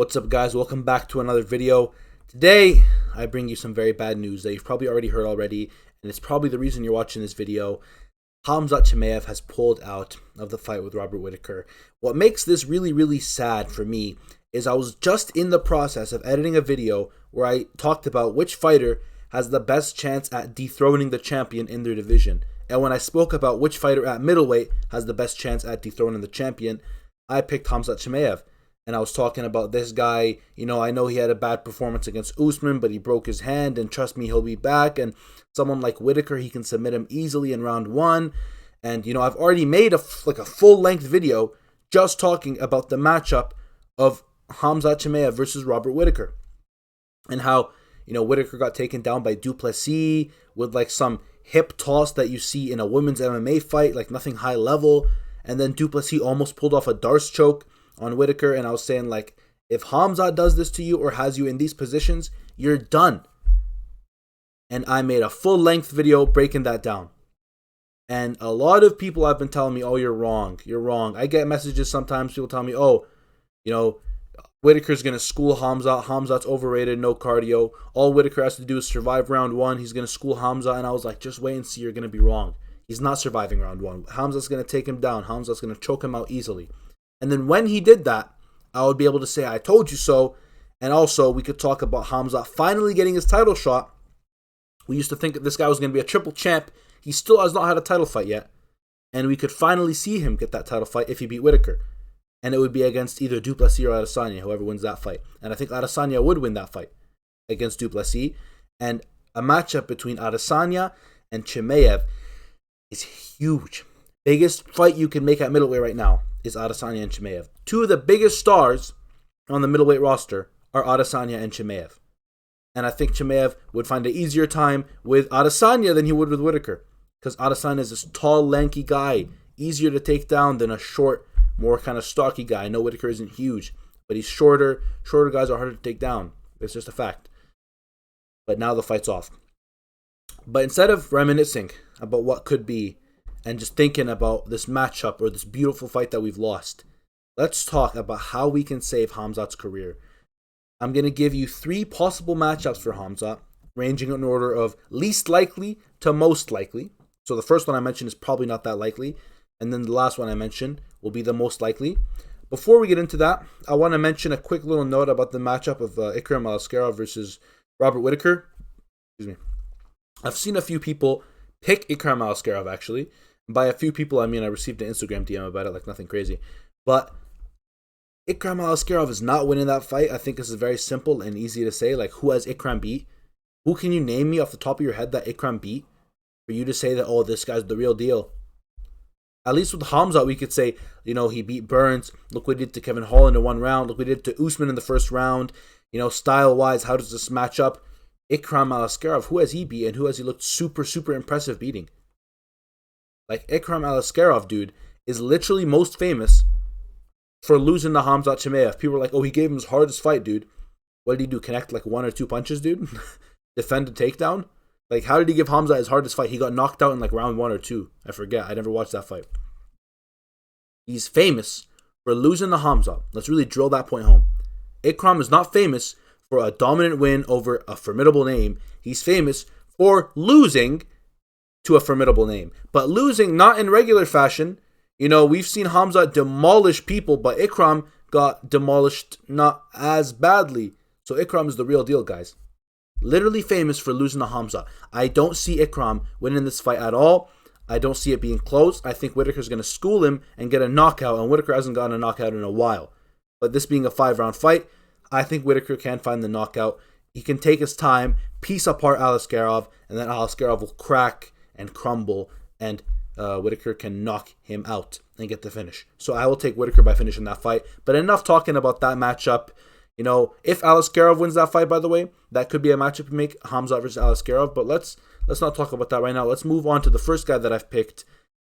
What's up, guys? Welcome back to another video. Today, I bring you some very bad news that you've probably already heard already, and it's probably the reason you're watching this video. Khamzat Chimaev has pulled out of the fight with Robert Whittaker. What makes this really sad for me is I was just in the process of editing a video where I talked about which fighter has the best chance at dethroning the champion in their division. And when I spoke about which fighter at middleweight has the best chance at dethroning the champion, I picked Khamzat Chimaev. And I was talking about this guy, I know he had a bad performance against Usman, but he broke his hand, and trust me, he'll be back. And someone like Whittaker, he can submit him easily in round one. And, I've already made a full-length video just talking about the matchup of Khamzat Chimaev versus Robert Whittaker. And how, Whittaker got taken down by Duplessis with, some hip toss that you see in a women's MMA fight, nothing high level. And then Duplessis almost pulled off a Darce choke on Whittaker, and I was saying, if Khamzat does this to you or has you in these positions, you're done. And I made a full-length video breaking that down. And a lot of people have been telling me, oh, you're wrong. I get messages sometimes, people tell me, Whittaker's going to school Khamzat. Khamzat's overrated, no cardio. All Whittaker has to do is survive round one. He's going to school Khamzat. And I was like, just wait and see, you're going to be wrong. He's not surviving round one. Khamzat's going to take him down. Khamzat's going to choke him out easily. And then when he did that, I would be able to say, I told you so. And also, we could talk about Khamzat finally getting his title shot. We used to think that this guy was going to be a triple champ. He still has not had a title fight yet. And we could finally see him get that title fight if he beat Whittaker. And it would be against either Duplessis or Adesanya, whoever wins that fight. And I think Adesanya would win that fight against Duplessis. And a matchup between Adesanya and Chimaev is huge. Biggest fight you can make at middleweight right now is Adesanya and Chimaev. Two of the biggest stars on the middleweight roster are Adesanya and Chimaev. And I think Chimaev would find an easier time with Adesanya than he would with Whittaker. Because Adesanya is this tall, lanky guy. Easier to take down than a short, more kind of stocky guy. I know Whittaker isn't huge, but he's shorter. Shorter guys are harder to take down. It's just a fact. But now the fight's off. But instead of reminiscing about what could be, and just thinking about this matchup or this beautiful fight that we've lost, let's talk about how we can save Khamzat's career. I'm going to give you 3 possible matchups for Khamzat, ranging in order of least likely to most likely. So the first one I mentioned is probably not that likely, and then the last one I mentioned will be the most likely. Before we get into that, I want to mention a quick little note about the matchup of Ikram Aliskerov versus Robert Whittaker. Excuse me. I've seen a few people pick Ikram Aliskerov, actually. By a few people, I mean I received an Instagram DM about it, nothing crazy. But Ikram Aliskerov is not winning that fight. I think this is very simple and easy to say. Who has Ikram beat? Who can you name me off the top of your head that Ikram beat for you to say that, oh, this guy's the real deal? At least with Khamzat, we could say, he beat Burns. Look what he did to Kevin Holland in one round. Look what he did to Usman in the first round. Style-wise, how does this match up? Ikram Aliskerov, who has he beat and who has he looked super impressive beating? Ikram Aliskerov, dude, is literally most famous for losing to Khamzat Chimaev. People are like, oh, he gave him his hardest fight, dude. What did he do? Connect 1 or 2 punches, dude? Defend a takedown? How did he give Khamzat his hardest fight? He got knocked out in round 1 or 2. I forget. I never watched that fight. He's famous for losing to Khamzat. Let's really drill that point home. Ikram is not famous for a dominant win over a formidable name. He's famous for losing to a formidable name. But losing not in regular fashion. We've seen Khamzat demolish people, but Ikram got demolished not as badly. So Ikram is the real deal, guys. Literally famous for losing to Khamzat. I don't see Ikram winning this fight at all. I don't see it being close. I think Whittaker's going to school him and get a knockout, and Whittaker hasn't gotten a knockout in a while. But this being a 5-round fight, I think Whittaker can find the knockout. He can take his time, piece apart Aliskerov, and then Aliskerov will crack and crumble, and Whittaker can knock him out and get the finish. So I will take Whittaker by finishing that fight. But enough talking about that matchup. If Aliskerov wins that fight, by the way, that could be a matchup to make, Khamzat versus Aliskerov. But let's not talk about that right now. Let's move on to the first guy that I've picked,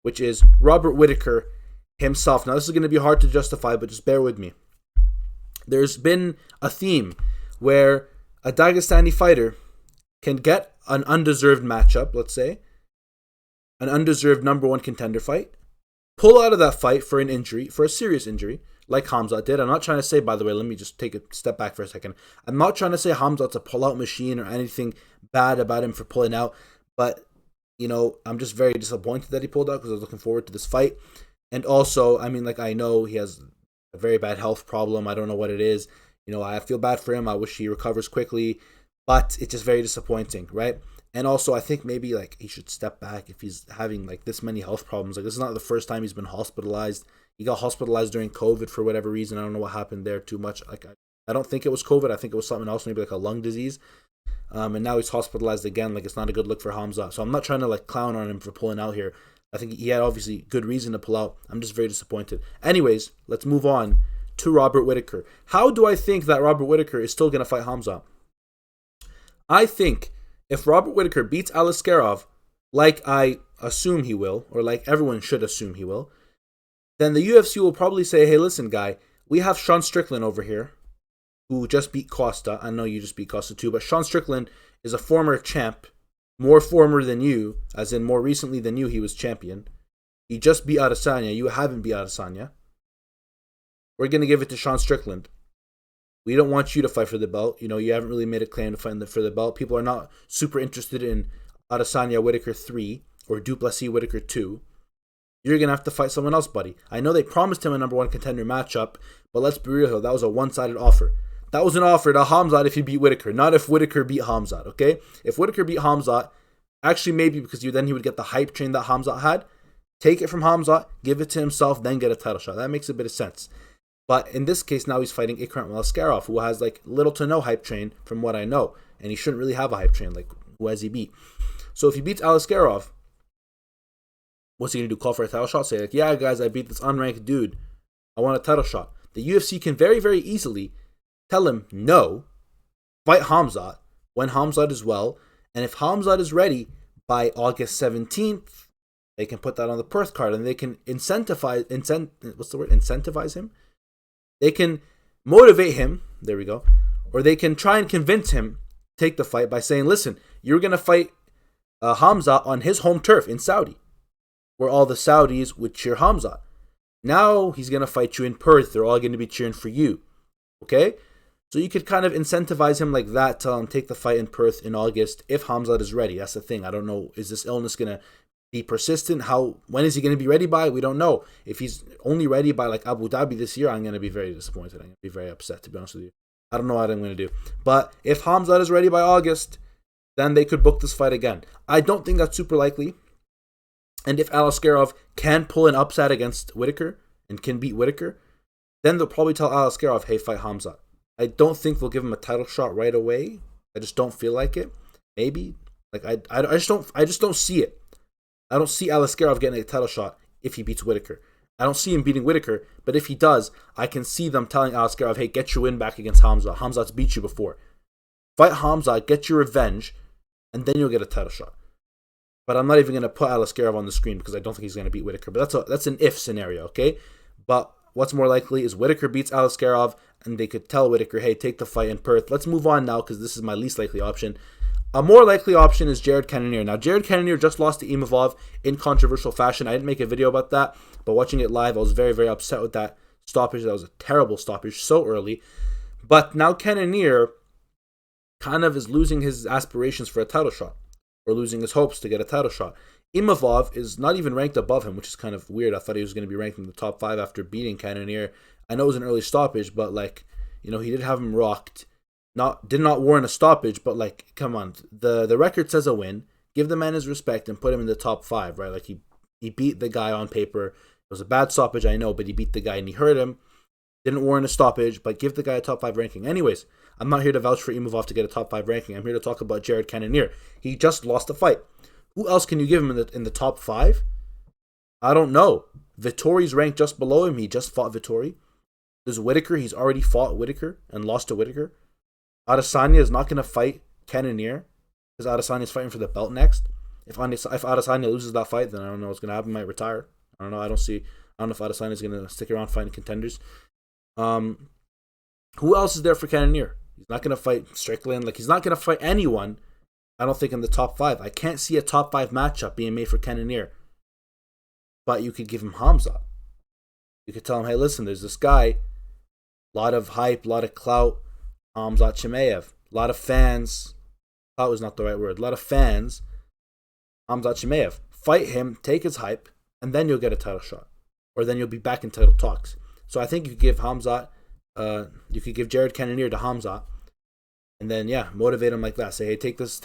which is Robert Whittaker himself. Now, this is going to be hard to justify, but just bear with me. There's been a theme where a Dagestani fighter can get an undeserved matchup, let's say, an undeserved number 1 contender fight, pull out of that fight for an injury, for a serious injury, like Khamzat did. I'm not trying to say, by the way, let me just take a step back for a second. I'm not trying to say Khamzat's a pull-out machine or anything bad about him for pulling out, but, I'm just very disappointed that he pulled out because I was looking forward to this fight. And also, I mean, like, I know he has a very bad health problem. I don't know what it is. I feel bad for him. I wish he recovers quickly, but it's just very disappointing, right? And also, I think maybe, like, he should step back if he's having, like, this many health problems. Like, this is not the first time he's been hospitalized. He got hospitalized during COVID for whatever reason. I don't know what happened there too much. Like, I don't think it was COVID. I think it was something else, maybe like a lung disease. And now he's hospitalized again. Like, it's not a good look for Khamzat. So I'm not trying to, like, clown on him for pulling out here. I think he had obviously good reason to pull out. I'm just very disappointed. Anyways, let's move on to Robert Whittaker. How do I think that Robert Whittaker is still going to fight Khamzat? I think if Robert Whittaker beats Aliskerov, like I assume he will, or like everyone should assume he will, then the UFC will probably say, hey, listen, guy, we have Sean Strickland over here, who just beat Costa. I know you just beat Costa too, but Sean Strickland is a former champ, more former than you, as in more recently than you, he was champion. He just beat Adesanya. You haven't beat Adesanya. We're going to give it to Sean Strickland. We don't want you to fight for the belt. You haven't really made a claim to fight for the belt. People are not super interested in Adesanya Whittaker 3 or Duplessis Whittaker 2. You're going to have to fight someone else, buddy. I know they promised him a number one contender matchup, but let's be real, that was a one-sided offer. That was an offer to Khamzat if he beat Whittaker, not if Whittaker beat Khamzat, okay? If Whittaker beat Khamzat, actually maybe because then he would get the hype train that Khamzat had, take it from Khamzat, give it to himself, then get a title shot. That makes a bit of sense. But in this case, now he's fighting Ikram Aliskerov, who has like little to no hype train from what I know. And he shouldn't really have a hype train, like who has he beat? So if he beats Aliskerov, what's he going to do? Call for a title shot? Say like, yeah, guys, I beat this unranked dude. I want a title shot. The UFC can very, very easily tell him, no, fight Khamzat when Khamzat is well. And if Khamzat is ready by August 17th, they can put that on the Perth card and they can incentivize him? They can motivate him, there we go, or they can try and convince him to take the fight by saying, listen, you're going to fight Khamzat on his home turf in Saudi, where all the Saudis would cheer Khamzat. Now he's going to fight you in Perth. They're all going to be cheering for you, okay? So you could kind of incentivize him like that, tell him take the fight in Perth in August if Khamzat is ready. That's the thing. I don't know, is this illness going to be persistent? When is he going to be ready by? We don't know. If he's only ready by like Abu Dhabi this year, I'm going to be very disappointed. I'm going to be very upset, to be honest with you. I don't know what I'm going to do. But if Khamzat is ready by August, then they could book this fight again. I don't think that's super likely. And if Aliskerov can pull an upset against Whittaker and can beat Whittaker, then they'll probably tell Aliskerov, hey, fight Khamzat. I don't think they'll give him a title shot right away. I just don't feel like it. Maybe. Like I just don't see it. I don't see Aliskerov getting a title shot if he beats Whittaker. I don't see him beating Whittaker, but if he does, I can see them telling Aliskerov, hey, get your win back against Khamzat. Khamzat's beat you before. Fight Khamzat, get your revenge, and then you'll get a title shot. But I'm not even going to put Aliskerov on the screen because I don't think he's going to beat Whittaker. But that's an if scenario, okay? But what's more likely is Whittaker beats Aliskerov, and they could tell Whittaker, hey, take the fight in Perth. Let's move on now because this is my least likely option. A more likely option is Jared Cannonier. Now, Jared Cannonier just lost to Imavov in controversial fashion. I didn't make a video about that, but watching it live, I was very, very upset with that stoppage. That was a terrible stoppage so early. But now Cannonier kind of is losing his aspirations for a title shot, or losing his hopes to get a title shot. Imavov is not even ranked above him, which is kind of weird. I thought he was going to be ranked in the top 5 after beating Cannonier. I know it was an early stoppage, but he did have him rocked. Did not warrant a stoppage, but come on. The record says a win. Give the man his respect and put him in the top 5, right? Like he beat the guy on paper. It was a bad stoppage, I know, but he beat the guy and he hurt him. Didn't warrant a stoppage, but give the guy a top 5 ranking. Anyways, I'm not here to vouch for Imavov to get a top 5 ranking. I'm here to talk about Jared Cannonier. He just lost a fight. Who else can you give him in the top 5? I don't know. Vittori's ranked just below him. He just fought Vittori. There's Whittaker. He's already fought Whittaker and lost to Whittaker. Adesanya is not going to fight Cannonier because Adesanya is fighting for the belt next. If Adesanya loses that fight, then I don't know what's going to happen. He might retire. I don't know. I don't know if Adesanya is going to stick around fighting contenders. Who else is there for Cannonier? He's not going to fight Strickland. He's not going to fight anyone, I don't think, in the top 5. I can't see a top 5 matchup being made for Cannonier. But you could give him Khamzat. You could tell him, hey, listen, there's this guy, a lot of hype, a lot of clout, Khamzat Chimaev, a lot of fans. Clout is not the right word. A lot of fans, Khamzat Chimaev. Fight him, take his hype, and then you'll get a title shot, or then you'll be back in title talks. So I think you could give Khamzat, you could give Jared Cannonier to Khamzat, and then motivate him like that. Say, hey, take this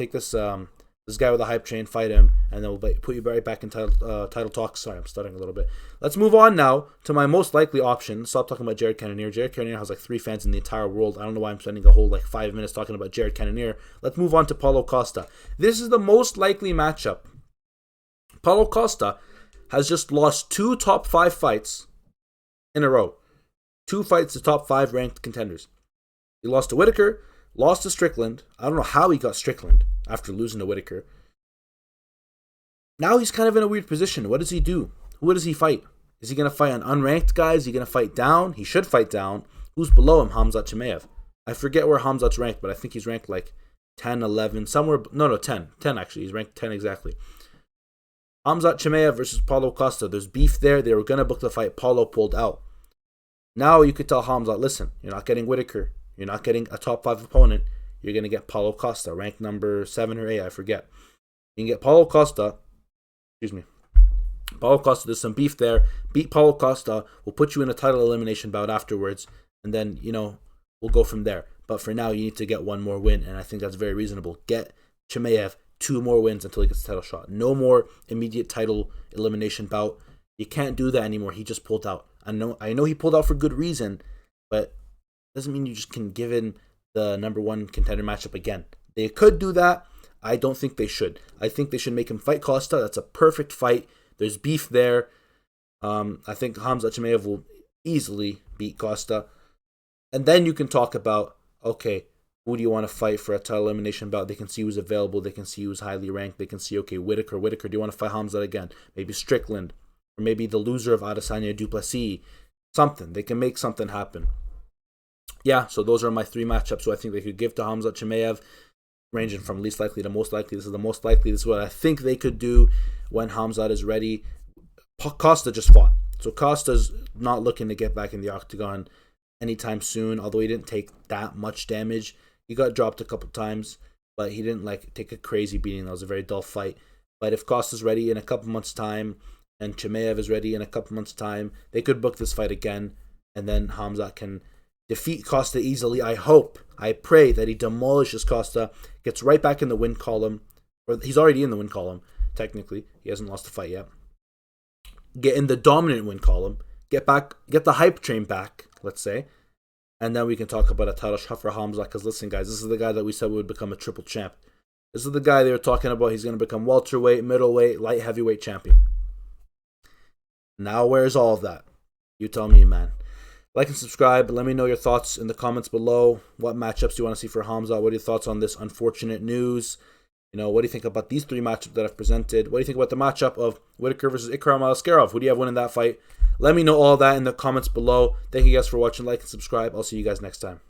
this guy with a hype train, fight him, and then we'll put you right back in title talks. Sorry, I'm stuttering a little bit. Let's move on now to my most likely option. Stop talking about Jared Cannonier. Jared Cannonier has like 3 fans in the entire world. I don't know why I'm spending a whole 5 minutes talking about Jared Cannonier. Let's move on to Paulo Costa. This is the most likely matchup. Paulo Costa has just lost 2 top 5 fights in a row. 2 fights to top 5 ranked contenders. He lost to Whittaker, lost to Strickland. I don't know how he got Strickland after losing to Whittaker. Now he's kind of in a weird position. What does he do? Who does he fight? Is he going to fight an unranked guy? Is he going to fight down? He should fight down. Who's below him? Khamzat Chimaev. I forget where Khamzat's ranked, but I think he's ranked 10, 11, somewhere. No, 10. 10 actually. He's ranked 10 exactly. Khamzat Chimaev versus Paulo Costa. There's beef there. They were going to book the fight. Paulo pulled out. Now you could tell Khamzat, listen, you're not getting Whittaker. You're not getting a top 5 opponent. You're going to get Paulo Costa, ranked number 7 or 8, I forget. You can get Paulo Costa. Paulo Costa, there's some beef there. Beat Paulo Costa. We'll put you in a title elimination bout afterwards. And then, we'll go from there. But for now, you need to get 1 more win. And I think that's very reasonable. Get Chimaev 2 more wins until he gets a title shot. No more immediate title elimination bout. You can't do that anymore. He just pulled out. I know he pulled out for good reason. But doesn't mean you just can give in the number 1 contender matchup again. They could do that. I don't think they should. I think they should make him fight Costa. That's a perfect fight. There's beef there. I think Khamzat Chimaev will easily beat Costa. And then you can talk about, okay, who do you want to fight for a title elimination bout? They can see who's available. They can see who's highly ranked. They can see, okay, Whittaker, do you want to fight Khamzat again? Maybe Strickland. Or maybe the loser of Adesanya Duplessis. Something. They can make something happen. Yeah, so those are my 3 matchups who I think they could give to Khamzat Chimaev, ranging from least likely to most likely. This is the most likely. This is what I think they could do when Khamzat is ready. Costa just fought. So Costa's not looking to get back in the octagon anytime soon, although he didn't take that much damage. He got dropped a couple times, but he didn't take a crazy beating. That was a very dull fight. But if Costa's ready in a couple months' time and Chimaev is ready in a couple months' time, they could book this fight again, and then Khamzat can defeat Costa easily. I pray that he demolishes Costa, gets right back in the win column, or he's already in the win column, technically. He hasn't lost a fight yet. Get in the dominant win column, get the hype train back, let's say, and then we can talk about a title shot for Khamzat, because listen, guys, this is the guy that we said would become a triple champ. This is the guy they were talking about. He's going to become welterweight, middleweight, light heavyweight champion. Now where's all of that? You tell me, man. Like and subscribe. Let me know your thoughts in the comments below. What matchups do you want to see for Khamzat? What are your thoughts on this unfortunate news? What do you think about these 3 matchups that I've presented? What do you think about the matchup of Whittaker versus Ikram Alaskarov? Who do you have winning that fight? Let me know all that in the comments below. Thank you guys for watching. Like and subscribe. I'll see you guys next time.